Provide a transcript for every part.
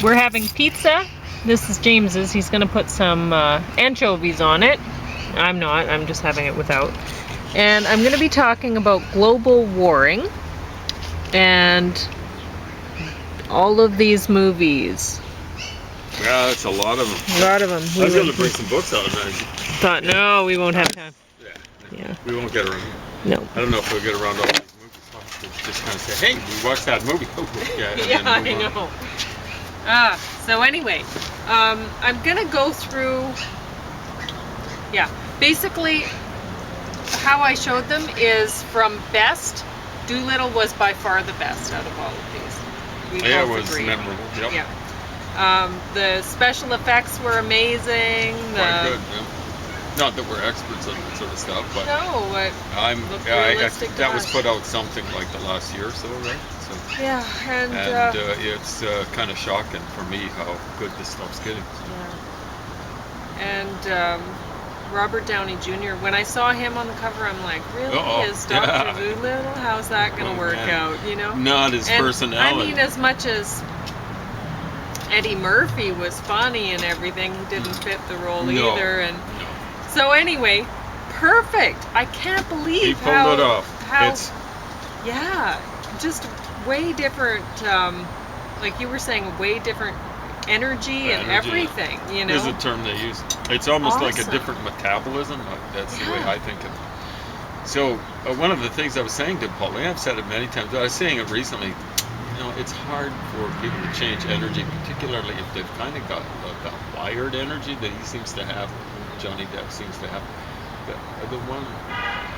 we're having pizza. This is James's. He's going to put some anchovies on it. I'm not. I'm just having it without. And I'm going to be talking about global warring and all of these movies. Yeah, that's a lot of them. A lot of them. I was going to bring some books out, and I thought, no, we won't have time. Yeah. We won't get around. No. I don't know if we'll get around all these movies. Just kind of say, hey, we watched that movie. Yeah, I know. So anyway, I'm gonna go through. Yeah, basically, how I showed them is from best. Dolittle was by far the best out of all of these. We Yeah, it both was agreed. memorable. Yep. Yeah. The special effects were amazing. Quite good. Yeah. Not that we're experts on that sort of stuff, but No, but that was put out something like the last year or so, right? So, yeah, and it's kind of shocking for me how good this stuff's getting. Yeah. And Robert Downey Jr. When I saw him on the cover, I'm like, really? Is Dr. Dolittle? How's that going to work out? You know? Not his personality. I mean, as much as Eddie Murphy was funny and everything, he didn't fit the role either. And so anyway, perfect. I can't believe he pulled it off. Yeah, just way different. Like you were saying, way different energy and everything. You know, is a term they use. It's almost like a different metabolism. That's the way I think of it. So one of the things I was saying to Pauline, I've said it many times. I was saying it recently. You know, it's hard for people to change energy, particularly if they've kind of got that wired energy that he seems to have. Johnny Depp seems to have. The one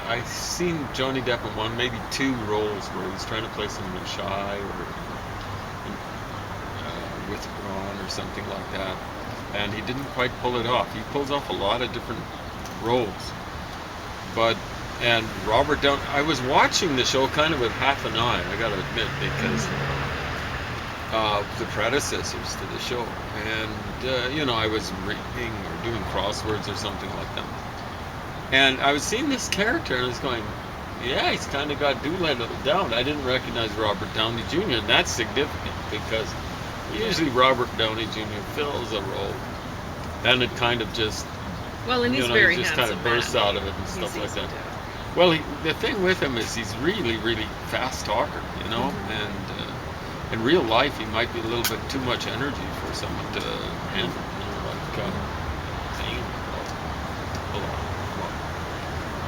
I've seen Johnny Depp in one, maybe two roles where he's trying to play someone shy or withdrawn or something like that, and he didn't quite pull it off. He pulls off a lot of different roles, and Robert Downey. I was watching the show kind of with half an eye, I gotta admit, because the predecessors to the show, and I was reading or doing crosswords or something like that, and I was seeing this character and I was going, yeah, he's kind of got Dolittle down. I didn't recognize Robert Downey Jr., and that's significant because usually Robert Downey Jr. fills a role and it kind of just and he's very just kind of bursts out of it and stuff like that. Well, the thing with him is he's really, really fast talker, and in real life he might be a little bit too much energy for someone to handle,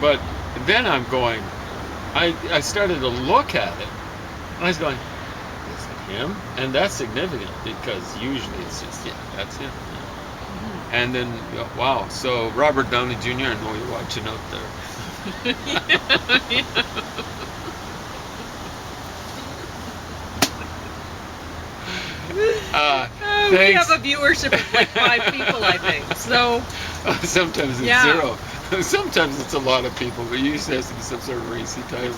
But then I'm going, I started to look at it, and I was going, is it him? And that's significant because usually it's just, that's him. And then, wow, so Robert Downey Jr., I know you're watching out there. We have a viewership of like 5 people, I think. So sometimes it's 0. Sometimes it's a lot of people, but usually has to be some sort of racy title.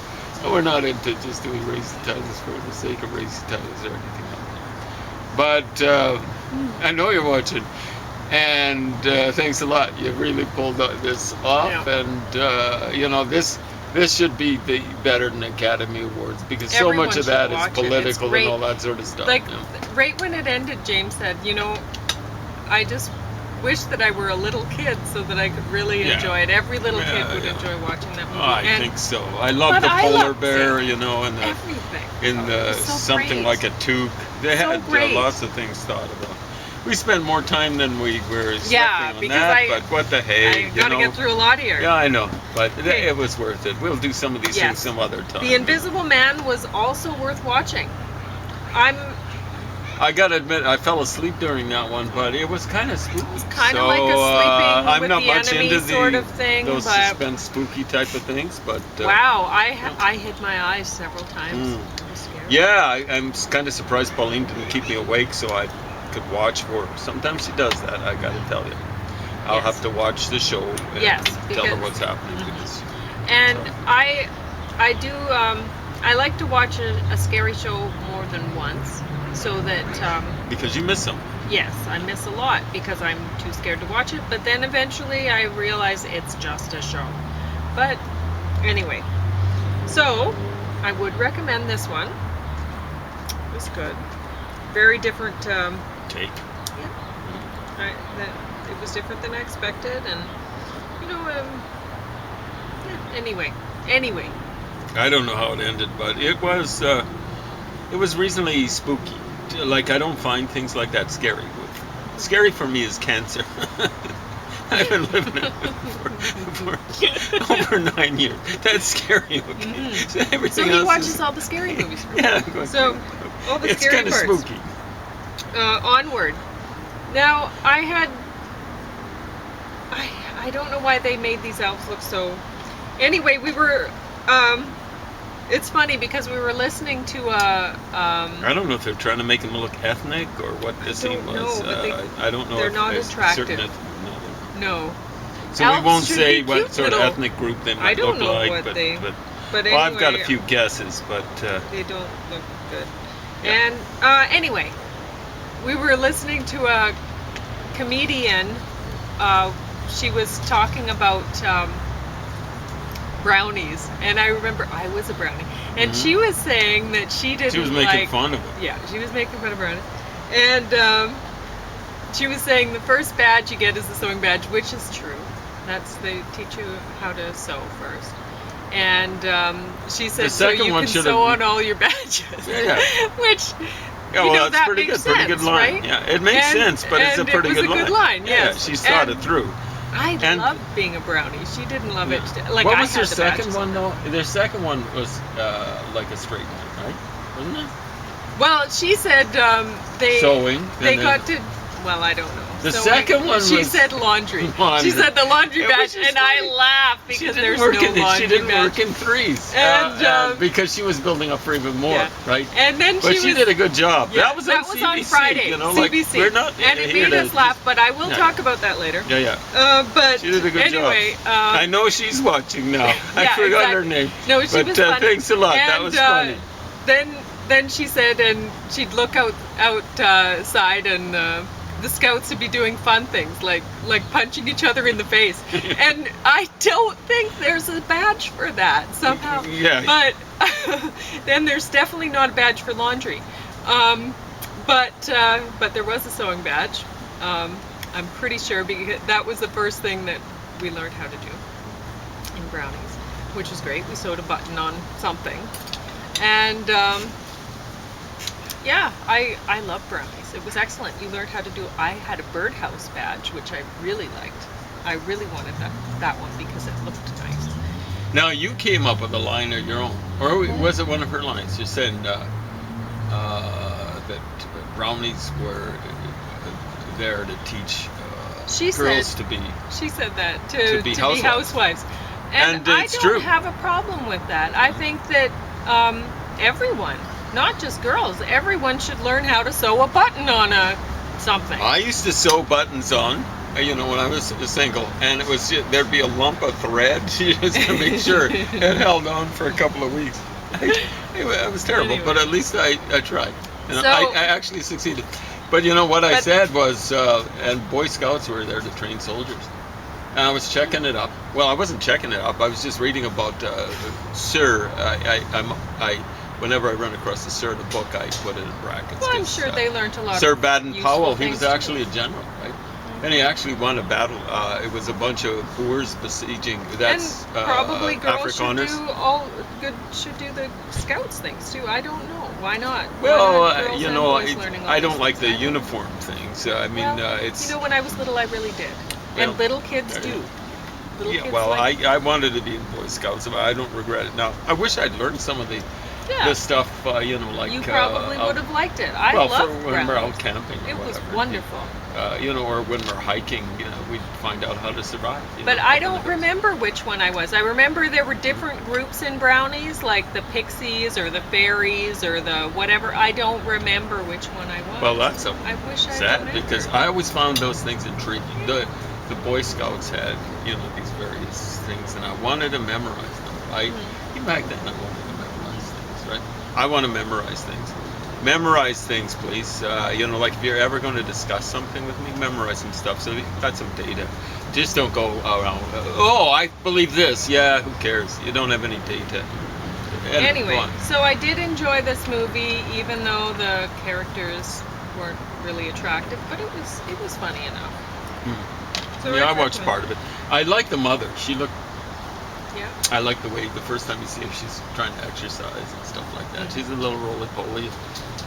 We're not into just doing racy titles for the sake of racy titles or anything like that. But I know you're watching, and thanks a lot. You really pulled this off, and this should be better than Academy Awards because so much of that is political and all that sort of stuff. Like right when it ended, James said, I just wish that I were a little kid so that I could really enjoy it. Every little kid would enjoy watching that movie. I think so. I love the polar bear, and everything. Something like a toque. They had lots of things thought about. We spent more time than we were expecting on that, but what the hey, I got to get through a lot here. Yeah, I know, but it was worth it. We'll do some of these things some other time. The Invisible Man was also worth watching. I gotta admit, I fell asleep during that one, but it was kind of spooky. It was kind of like a sleeping with the enemy sort of thing. Those suspense, spooky type of things, but wow, I hid my eyes several times. I was scared. Yeah, I'm kind of surprised Pauline didn't keep me awake so I could watch for her. Sometimes she does that, I gotta tell you. I'll have to watch the show and tell her what's happening. And I do. I like to watch a scary show more than once. So that because you miss them. Yes, I miss a lot because I'm too scared to watch it. But then eventually I realize it's just a show. But anyway, so I would recommend this one. It was good. Very different take. It was different than I expected, and yeah, anyway. I don't know how it ended, but it was reasonably spooky. Like, I don't find things like that scary. Scary for me is cancer. I've been living it for over 9 years. That's scary. Okay. So everything So he else watches is, all the scary movies. yeah. So all the It's scary kind of parts. spooky. Onward. Now I don't know why they made these elves look so. Anyway, we were. It's funny because we were listening to I don't know if they're trying to make him look ethnic or what the scene was. know, but I don't know they're if not there's attractive. certain No. So Elves we won't should say be what cute sort of little- ethnic group they I might don't look know like, what but But well, I've got a anyway, few guesses, but They don't look good. Yeah. And anyway, we were listening to a comedian. She was talking about brownies, and I remember I was a brownie, and she was saying that she didn't. she was making fun of it. Yeah, she was making fun of brownies, and she was saying the first badge you get is the sewing badge, which is true. They teach you how to sew first. And she said, The so second you one can should sew have- on all your badges. Yeah. Which, Yeah, you well, know, that's that pretty makes good. Pretty sense, good line. right? Yeah, it makes sense, but it's a and pretty it was good a line. good line, yes. Yeah, she's thought And it through. I And- loved being a brownie. She didn't love it. Like, what I was had their the second badges. one though? Their second one was like a straight line, right? Wasn't it? Well, she said they Sewing. they and got then- to. Well, I don't know. The Sewing- second one She was- said laundry. Laundry. She said the laundry It was badge, just and I funny. laughed She because didn't there's work no in, laundry She didn't badge. work in threes. And, because she was building up for even more, Yeah. right? And then But she was, did a good job. Yeah, that was on CBC, Friday. You know, like, CBC. we're not and it here made us to- laugh, but I will Yeah. talk about that later. Yeah, yeah. But She did a good anyway, job. I know she's watching now. I yeah, forgot her exactly. name. No, she but, was funny. thanks a lot. And, that was funny. Then she said, and she'd look outside, and the scouts would be doing fun things like punching each other in the face. And I don't think there's a badge for that somehow. Yeah. But then there's definitely not a badge for laundry. But there was a sewing badge. I'm pretty sure because that was the first thing that we learned how to do in brownies, which was great. We sewed a button on something, and yeah, I love brownies. It was excellent. You learned how to do. I had a birdhouse badge, which I really liked. I really wanted that one because it looked nice. Now, you came up with a line of your own. Or was it one of her lines? You said that brownies were there to teach She girls said- to be. She said that to be be housewives. housewives. And I it's don't true. have a problem with that. I think that everyone, not just girls, everyone should learn how to sew a button on something. I used to sew buttons on, you know, when I was single, and it was there'd be a lump of thread just to make sure it held on for a couple of weeks. It was terrible, Anyway. but at least I tried. You know, So- I actually succeeded. But you know what I But- said was, and Boy Scouts were there to train soldiers. And I was checking it up. Well, I wasn't checking it up. I was just reading about Sir. Whenever I run across the Sir, the book, I put it in brackets. Well, I'm 'cause, sure they learned a lot. Sir of Baden-Powell, useful he was things, too. actually a general, right? And he actually won a battle. It was a bunch of Boers besieging. That's and probably girls Afrikaners. should do the scouts things too. I don't know. Why not? Why Well, not girls you and know, boys learning all I these don't like the things? uniform things. I mean, Well, it's. You know, when I was little, I really did, Well, and little kids there do. you Little yeah, kids well, like, I wanted to be in Boy Scouts, but I don't regret it now. I wish I'd learned some of the stuff, you know, like. you probably would have liked it. I well, love for when we're out camping. Or It was whatever. wonderful. You know, or when we're hiking, you know, we'd find out how to survive. You But know, I up in the don't hills. remember which one I was. I remember there were different groups in brownies, like the Pixies or the Fairies or the whatever. I don't remember which one I was. Well, that's I wish I sad remembered. because I always found those things intriguing. The Boy Scouts had, you know, these various things, and I wanted to memorize them. Even back then, I wanted to memorize things, right? I want to memorize things. Memorize things, please. You know, like if you're ever going to discuss something with me, memorize some stuff so you've got some data. Just don't go around, oh, I believe this. Yeah, who cares? You don't have any data. Anyway, go on. so I did enjoy this movie, even though the characters weren't really attractive, but it was funny enough. So Yeah, I I'd watched recommend part of it. I like the mother. She looked. Yeah. I like the way the first time you see her, she's trying to exercise and stuff like that. She's a little roly-poly.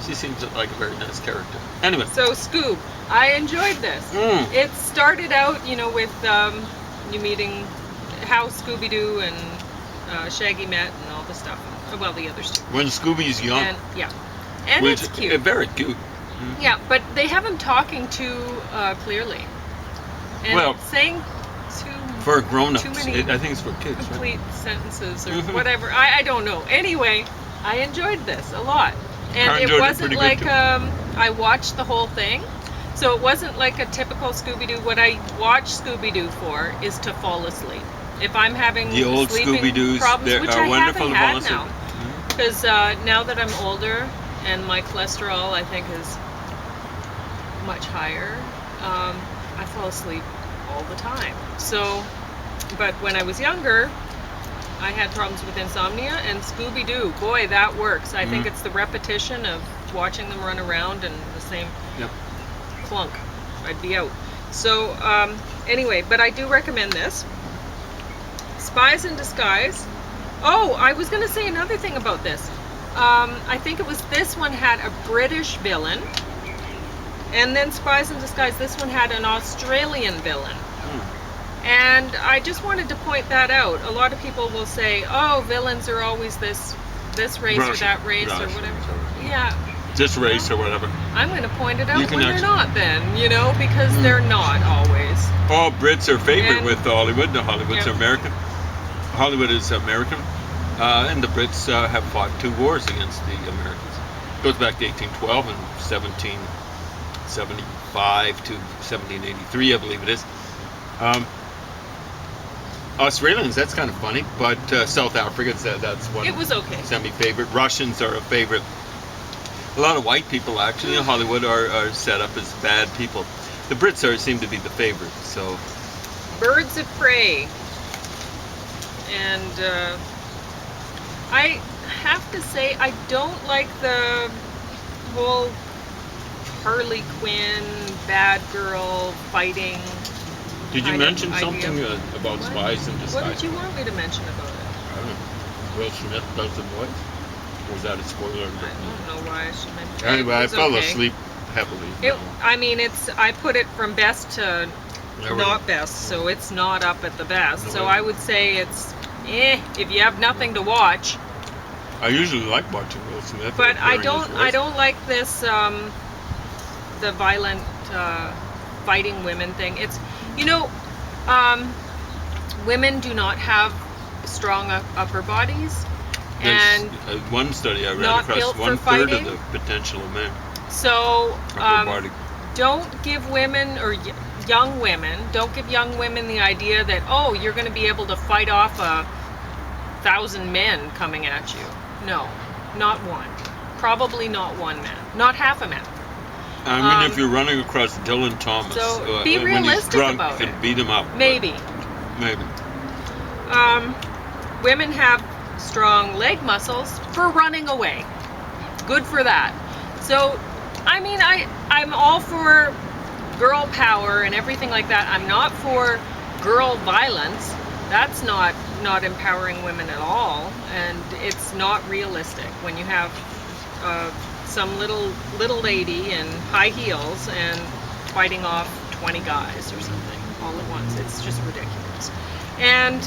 She seems like a very nice character. Anyway. So Scoob, I enjoyed this. It started out, with you meeting how Scooby-Doo and Shaggy met and all the stuff. Well, the others too. When Scooby's young. And, yeah. And which, it's cute. Very cute. Yeah, but they have him talking too clearly. And Well, saying for grown-ups. too many I think it's for kids. complete Right? sentences or whatever. I don't know. Anyway, I enjoyed this a lot. And I it enjoyed it wasn't pretty good, like too. I watched the whole thing. So it wasn't like a typical Scooby-Doo. What I watch Scooby-Doo for is to fall asleep. If I'm having The old sleeping Scooby-Doos, problems, they which are I wonderful haven't to had fall now. asleep. Because now that I'm older and my cholesterol, I think, is much higher, I fall asleep all the time. So, but when I was younger, I had problems with insomnia, and Scooby-Doo, boy, that works. I think it's the repetition of watching them run around and the same clunk. I'd be out. So, anyway, but I do recommend this. Spies in Disguise. Oh, I was going to say another thing about this. I think it was this one had a British villain, and then Spies in Disguise, this one had an Australian villain. And I just wanted to point that out. A lot of people will say, oh, villains are always this race or that race or whatever. Yeah. This race or whatever. I'm going to point it out can when they're not then, because they're not always. All Brits are favored And- with Hollywood. The Hollywood's American. Hollywood is American. And the Brits have fought 2 wars against the Americans. It goes back to 1812 and 1775 to 1783, I believe it is. Australians, that's kind of funny, but South Africans, that's one It was okay. semi-favorite. Russians are a favorite. A lot of white people, actually, in Hollywood are set up as bad people. The Brits seem to be the favorite, so... Birds of Prey. And I have to say, I don't like the whole Harley Quinn, bad girl, fighting... Did you kind of mention idea. something about What? Spies in Disguise? What did you want me to mention about it? I don't know. Will Smith does the voice? Or was that a spoiler? I don't know why I should mention it. Anyway, I It's fell okay. asleep heavily. I put it from best to not best, so it's not up at the best. So I would say it's if you have nothing to watch. I usually like watching Will Smith. But I hearing his voice. don't like this the violent fighting women thing. It's women do not have strong upper bodies, There's and one study I read not across built for 1/3 of fighting. the potential of men. so Upper body. don't give women or young women, don't give young women the idea that, oh, you're going to be able to fight off 1,000 men coming at you. No, not one. Probably not one man. Not half a man. I mean, if you're running across Dylan Thomas, So, be when he's realistic drunk, about you it. can beat him up. Maybe. Maybe. Women have strong leg muscles for running away. Good for that. So, I mean, I'm all for girl power and everything like that. I'm not for girl violence. That's not empowering women at all, and it's not realistic when you have some little lady in high heels and fighting off 20 guys or something all at once. It's just ridiculous. And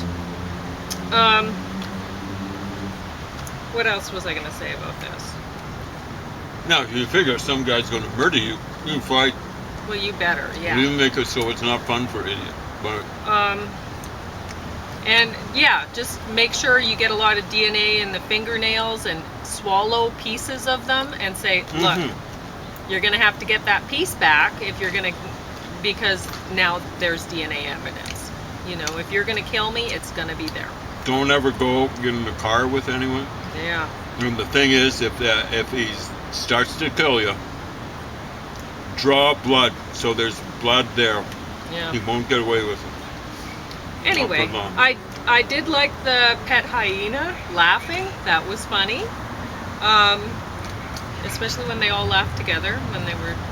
what else was I going to say about this? Now, if you figure some guy's going to murder you, you fight. Well, you better, yeah. You make it so it's not fun for idiot. But and yeah, just make sure you get a lot of DNA in the fingernails and swallow pieces of them and say, look, you're going to have to get that piece back if you're going to, because now there's DNA evidence. If you're going to kill me, it's going to be there. don't ever go get in the car with anyone. Yeah. And the thing is, if he starts to kill you, draw blood so there's blood there. Yeah. He won't get away with it. Anyway, I did like the pet hyena laughing. That was funny. especially when they all laughed together, when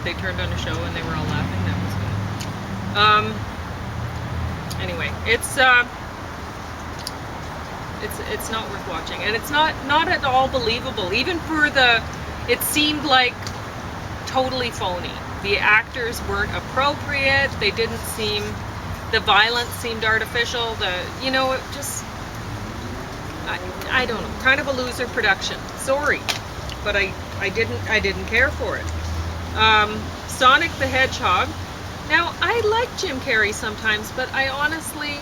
they turned on a show and they were all laughing. That was good. Anyway, it's not worth watching, and it's not at all believable. Even for it seemed like totally phony. The actors weren't appropriate. They didn't seem. The violence seemed artificial. It just. I don't know. Kind of a loser production. Sorry, but I didn't care for it. Sonic the Hedgehog. Now I like Jim Carrey sometimes, but I honestly.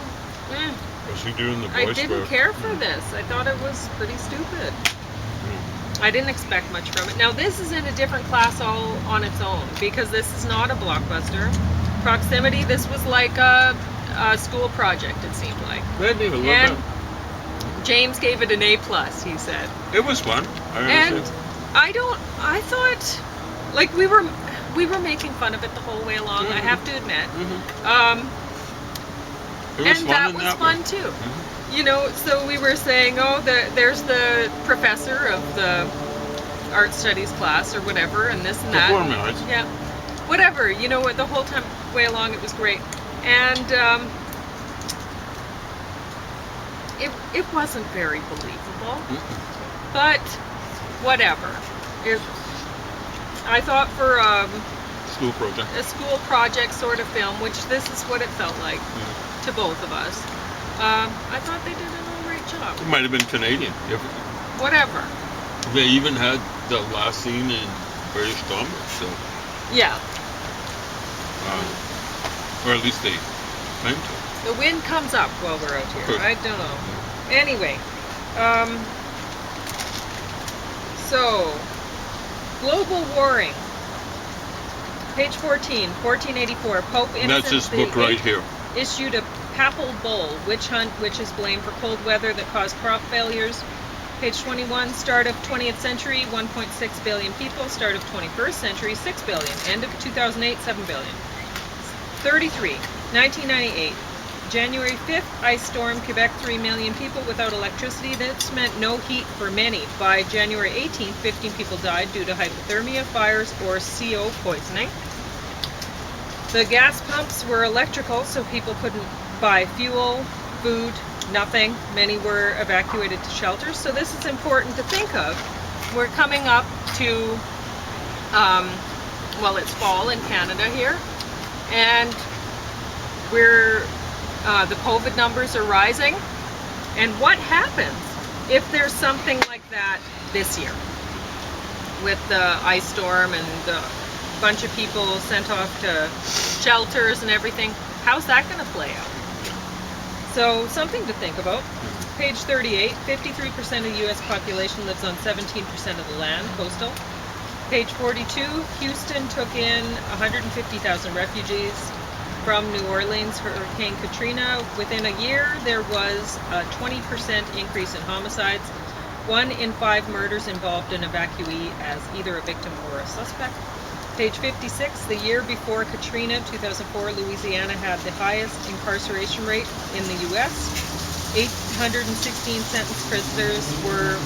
What's he doing? I didn't care for this. I thought it was pretty stupid. I didn't expect much from it. Now this is in a different class all on its own, because this is not a blockbuster. Proximity, this was like a school project, it seemed like. I didn't even look And up. James gave it an A+, he said. It was fun. And I thought, like, we were making fun of it the whole way along, I have to admit. That was fun too. So we were saying, there's the professor of the art studies class or whatever, and this and that. Performing arts. Yeah. Whatever, the whole time way along it was great. And it wasn't very believable. But whatever. I thought for a school project sort of film, which this is what it felt like to both of us. I thought they did an alright job. It might have been Canadian. Whatever. They even had the last scene in British Columbia, so. Yeah. Or at least they claim to. The wind comes up while we're out here. I don't know. Anyway. So, global warring. Page 14, 1484. Pope Innocent That's this book right here. Issued a papal bull, witch hunt, which is blamed for cold weather that caused crop failures. Page 21, start of 20th century, 1.6 billion people. Start of 21st century, 6 billion. End of 2008, 7 billion. 33, 1998. January 5th, ice storm, Quebec, 3 million people without electricity. This meant no heat for many. By January 18th, 15 people died due to hypothermia, fires, or CO poisoning. The gas pumps were electrical, so people couldn't buy fuel, food, nothing. Many were evacuated to shelters. So this is important to think of. We're coming up to, it's fall in Canada here, and the COVID numbers are rising. And what happens if there's something like that this year with the ice storm and a bunch of people sent off to shelters and everything? How's that going to play out? So something to think about. Page 38, 53% of the U.S. population lives on 17% of the land, coastal. Page 42, Houston took in 150,000 refugees from New Orleans, Hurricane Katrina. Within a year, there was a 20% increase in homicides. 1 in 5 murders involved an evacuee as either a victim or a suspect. Page 56, the year before Katrina, 2004, Louisiana had the highest incarceration rate in the U.S. 816 sentence prisoners were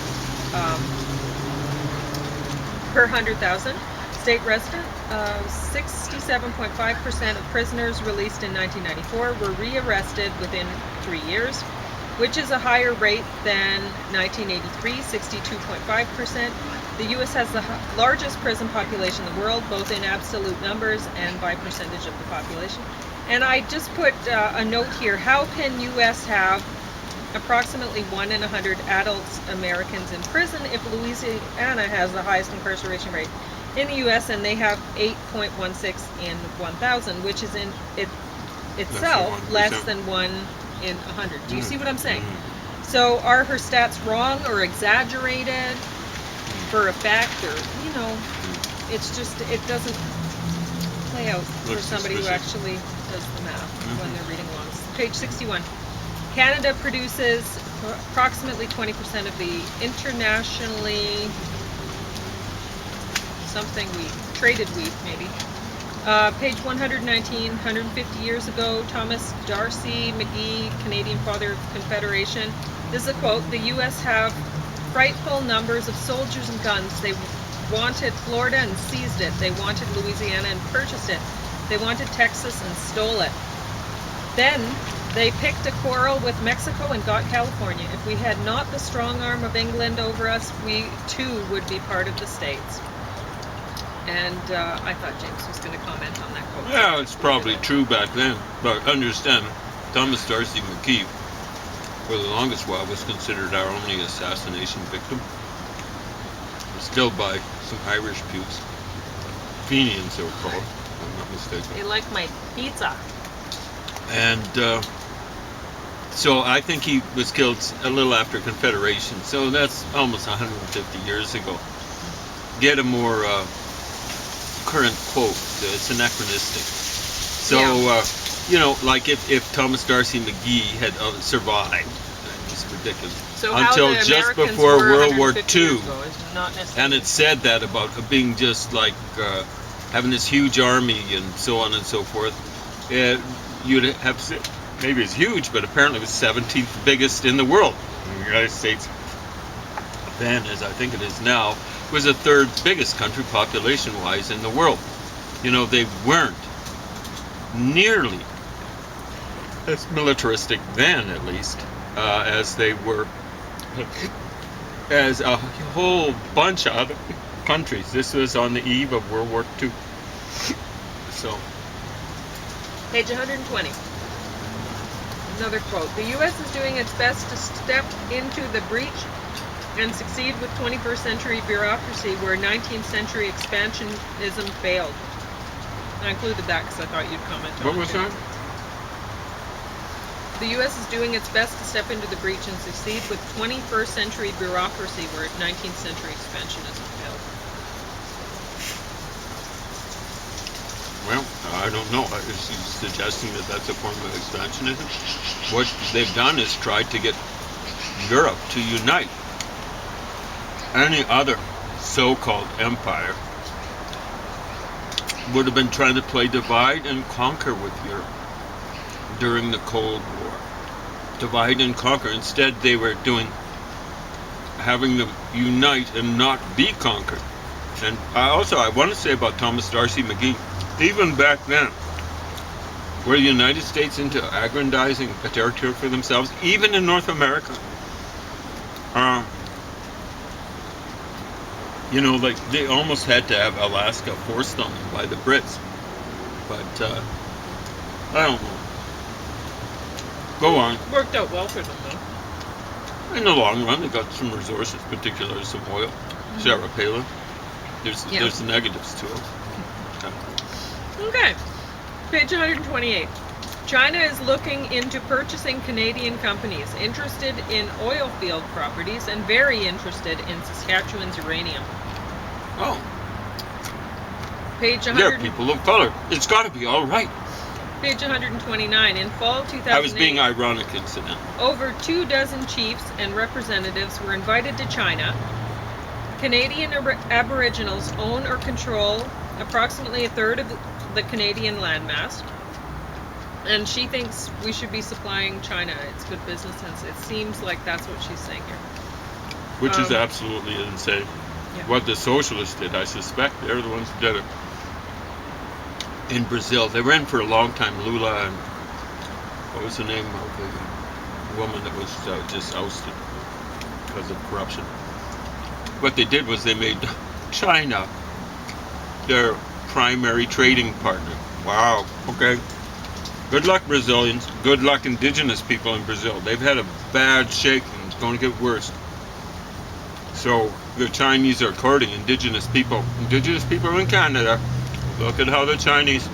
per 100,000. State resident, 67.5% of prisoners released in 1994 were rearrested within 3 years, which is a higher rate than 1983, 62.5%. The U.S. has the largest prison population in the world, both in absolute numbers and by percentage of the population. And I just put a note here. How can U.S. have approximately 1 in 100 adult Americans in prison if Louisiana has the highest incarceration rate in the U.S. and they have 8.16 in 1,000, which is in itself less than 1 in 100. Do you see what I'm saying? So are her stats wrong or exaggerated for effect, or, it's just, it doesn't play out for somebody who actually does the math when they're reading along. Page 61. Canada produces approximately 20% of the internationally traded wheat, maybe. Page 119, 150 years ago, Thomas D'Arcy McGee, Canadian father of Confederation. This is a quote: "The U.S. have frightful numbers of soldiers and guns. They wanted Florida and seized it. They wanted Louisiana and purchased it. They wanted Texas and stole it. Then they picked a quarrel with Mexico and got California. If we had not the strong arm of England over us, we too would be part of the States. And I thought James was going to comment on that quote. Yeah, it's probably true back then. But understand, Thomas D'Arcy McGee, for the longest while, was considered our only assassination victim. Still by some Irish pukes. Fenians, they were called, if I'm not mistaken. They like my pizza. And so I think he was killed a little after Confederation. So that's almost 150 years ago. Get a more current quote. It's anachronistic. So, you know, like if Thomas D'Arcy McGee had survived, it's ridiculous. So until just before World War II. And it it's said that about being just like having this huge army and so on and so forth. You'd have to say, maybe it's huge, but apparently it was 17th biggest in the world. The United States then, as I think it is now, was the third biggest country population-wise in the world. You know, they weren't nearly as militaristic then, at least, as they were as a whole bunch of other countries. This was on the eve of World War II. So, Page 120. Another quote. The U.S. is doing its best to step into the breach and succeed with 21st century bureaucracy where 19th century expansionism failed. I included that because I thought you'd comment on it. what was that? The U.S. is doing its best to step into the breach and succeed with 21st century bureaucracy where 19th century expansionism failed. Well, I don't know. Is he suggesting that that's a form of expansionism? What they've done is tried to get Europe to unite. Any other so-called empire would have been trying to play divide and conquer with Europe during the Cold War. Divide and conquer. Instead, they were having them unite and not be conquered. And I want to say about Thomas D'Arcy McGee, even back then, were the United States into aggrandizing a territory for themselves, even in North America? You know, like they almost had to have Alaska forced on them by the Brits. But I don't know. Go on. Worked out well for them, though. In the long run, they got some resources, particularly some oil. Sarah Palin. There's the negatives to it. Okay. Page 128. China is looking into purchasing Canadian companies interested in oil field properties and very interested in Saskatchewan's uranium. Oh, Page they're 100. people of color. It's got to be all right. Page 129. In fall 2008, I was being ironic, incidentally. over 24 chiefs and representatives were invited to China. Canadian Aboriginals own or control approximately a third of the Canadian landmass. And she thinks we should be supplying China. It's good business sense. It seems like that's what she's saying here. Which is absolutely insane. Yeah. What the socialists did, I suspect they're the ones who did it. In Brazil, they were in for a long time. Lula and what was the name of the woman that was just ousted because of corruption? What they did was they made China their primary trading partner. Wow. Okay. Good luck, Brazilians. Good luck, indigenous people in Brazil. They've had a bad shake and it's going to get worse. So the Chinese are courting indigenous people. Indigenous people in Canada. Look at how the Chinese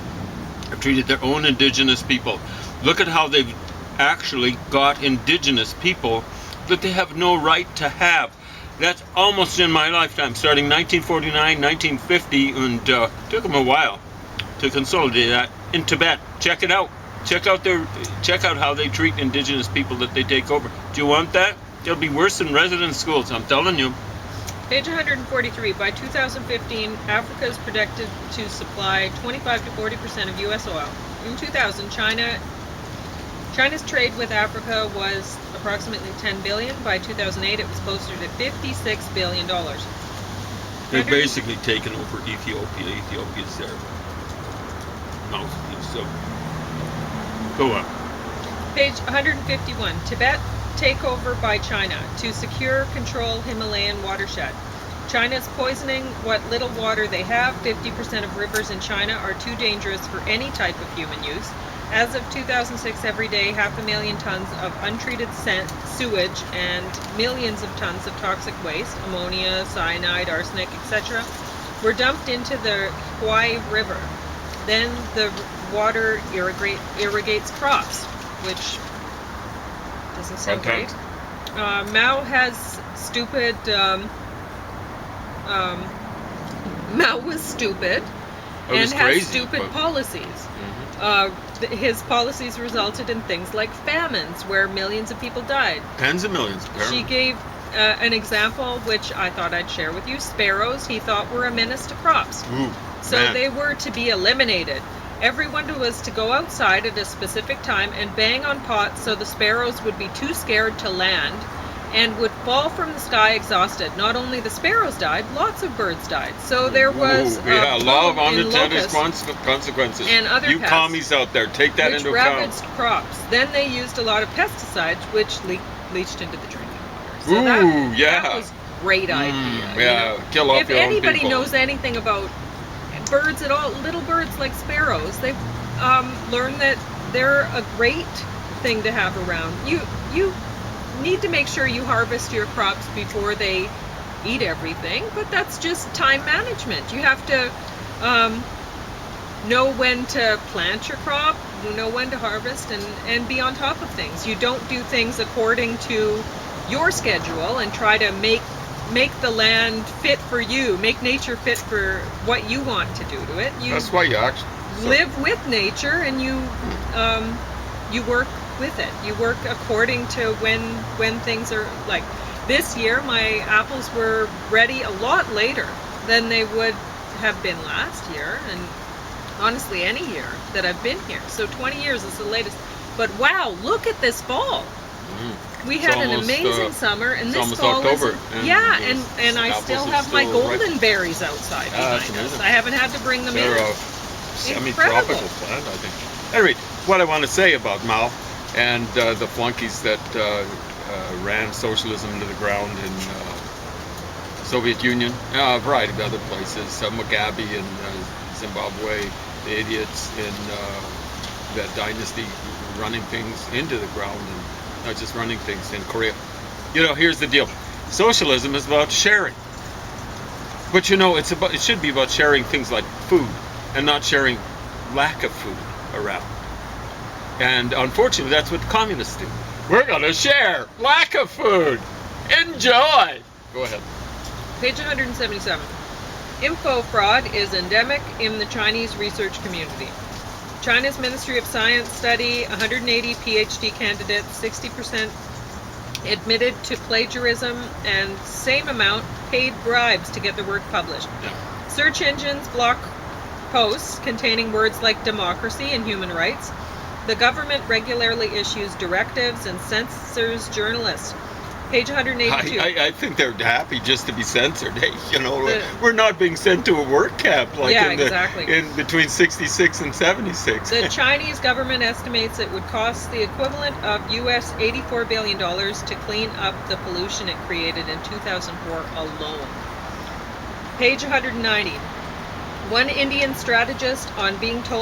have treated their own indigenous people. Look at how they've actually got indigenous people that they have no right to have. That's almost in my lifetime, starting 1949, 1950, and took them a while to consolidate that in Tibet. Check it out. Check out how they treat indigenous people that they take over. Do you want that? It'll be worse than resident schools, I'm telling you. Page 143. By 2015, Africa is projected to supply 25 to 40% of U.S. oil. In 2000, China's trade with Africa was approximately $10 billion. By 2008, it was closer to $56 billion. They've basically taken over Ethiopia. Ethiopia's their mouthpiece. So, go on. Page 151. Tibet takeover by China to secure control Himalayan watershed. China's poisoning what little water they have. 50% of rivers in China are too dangerous for any type of human use. As of 2006, every day, 500,000 tons of untreated sewage and millions of tons of toxic waste, ammonia, cyanide, arsenic, etc., were dumped into the Huai River. Then the water irrigates crops, which doesn't sound great. Mao has stupid. Mao was stupid and has stupid policies. His policies resulted in things like famines, where millions of people died. Tens of millions, apparently. She gave an example, which I thought I'd share with you. Sparrows, he thought, were a menace to crops. Ooh, so man. They were to be eliminated. Everyone was to go outside at a specific time and bang on pots so the sparrows would be too scared to land and would fall from the sky exhausted. Not only the sparrows died, lots of birds died. So there was a lot of unintended consequences. And other you pests, commies out there, take that into which account. ravaged crops. Then they used a lot of pesticides, which leached into the drinking water. So that was a great idea. Yeah, you know? kill off if your own anybody people. knows anything about birds at all, little birds like sparrows, they've learned that they're a great thing to have around. You need to make sure you harvest your crops before they eat everything, but that's just time management. You have to know when to plant your crop, know when to harvest, and be on top of things. You don't do things according to your schedule and try to make the land fit for you, make nature fit for what you want to do to it. That's why you actually live with nature, and you work with it. You work according to when things are like this year. My apples were ready a lot later than they would have been last year, and honestly any year that I've been here. So 20 years is the latest. But wow, look at this fall. We had an amazing summer, and this fall October, is and I still have my golden berries outside behind us. I haven't had to bring them in. They're a semi-tropical plant, I think. Anyway, what I want to say about Mao and the flunkies that ran socialism into the ground in Soviet Union, a variety of other places, Mugabe in Zimbabwe, the idiots in that dynasty running things into the ground, and not just running things in Korea. You know, here's the deal. Socialism is about sharing. But you know, it should be about sharing things like food and not sharing lack of food around. And unfortunately, that's what communists do. We're going to share lack of food. Enjoy. Go ahead. Page 177. Info fraud is endemic in the Chinese research community. China's Ministry of Science study 180 PhD candidates, 60% admitted to plagiarism, and same amount paid bribes to get their work published. Yeah. Search engines block posts containing words like democracy and human rights. The government regularly issues directives and censors journalists. Page 182. I think they're happy just to be censored. Hey, you know, we're not being sent to a work camp like in between 66 and 76. The Chinese government estimates it would cost the equivalent of US $84 billion to clean up the pollution it created in 2004 alone. Page 190. One Indian strategist on being told